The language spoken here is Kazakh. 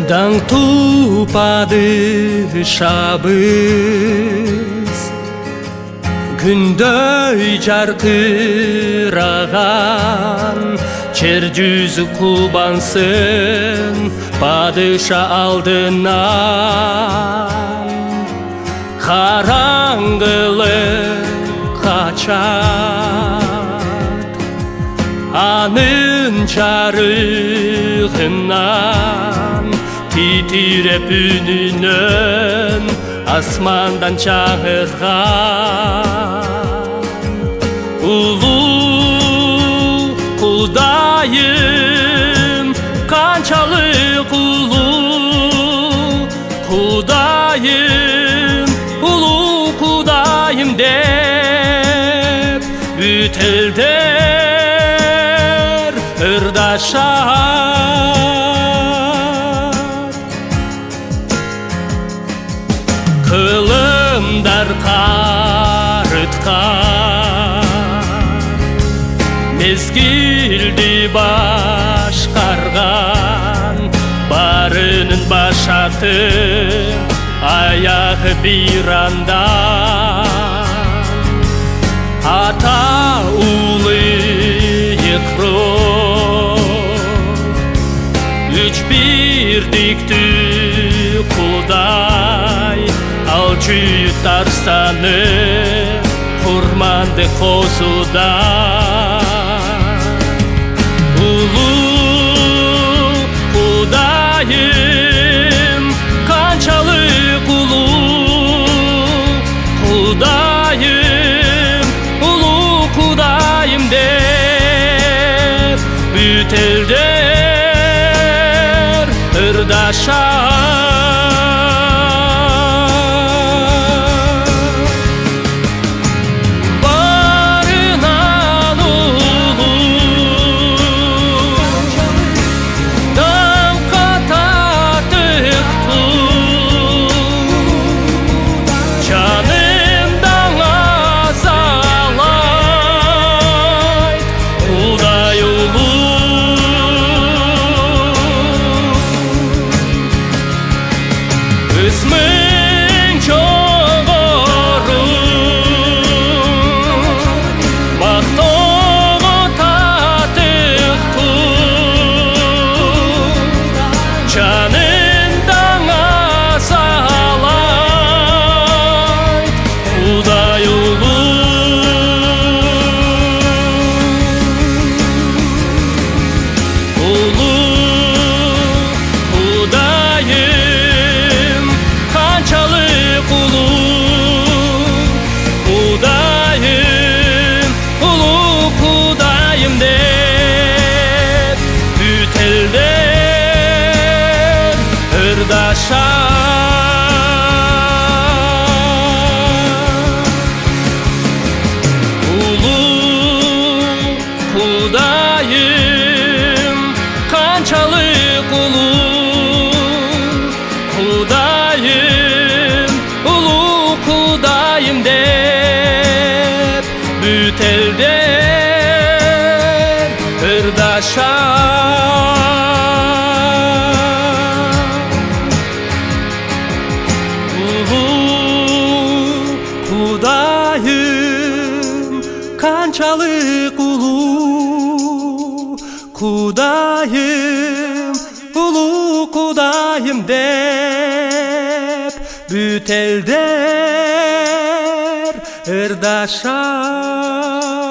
Даң падышабыз күндөй жарқыраған, жер жүзі кубансын падыша алдынан. Қараңғылық қачат, анын жарығынан титиреп үнінен асмандан чаңырған. Улу Құдайым, қаншалық улу Құдайым, улу Құдайым деп үтілдер ырдашат. Кылымдар қарытқан, мезгілді башқарған, барының башаты аяғы бір андан. Ата улы үч бірдікті Құдай, ал жүйіттар саны құрманды қосудан. Улу Құдайым, қаншалық улу Құдайым, улу Құдайым деп бүтелдер ырдашат. Барынан улу даңқа татықты, жанымдан азалайт Құдай улу. Ісмің жоғары, мақтауға татықты, жаныңдан азалайт Құдай улу. Улу Құдайым, қаншалық улу Құдайым, улу Құдайым деп бүтелдер ырдашат. Улу Құдайым, қаншалық улу Құдайым, улу Құдайым деп бүтелдер ырдашат. Улу Құдайым, қаншалық улу Құдайым, улу Құдайым деп бүтелдер ырдашат.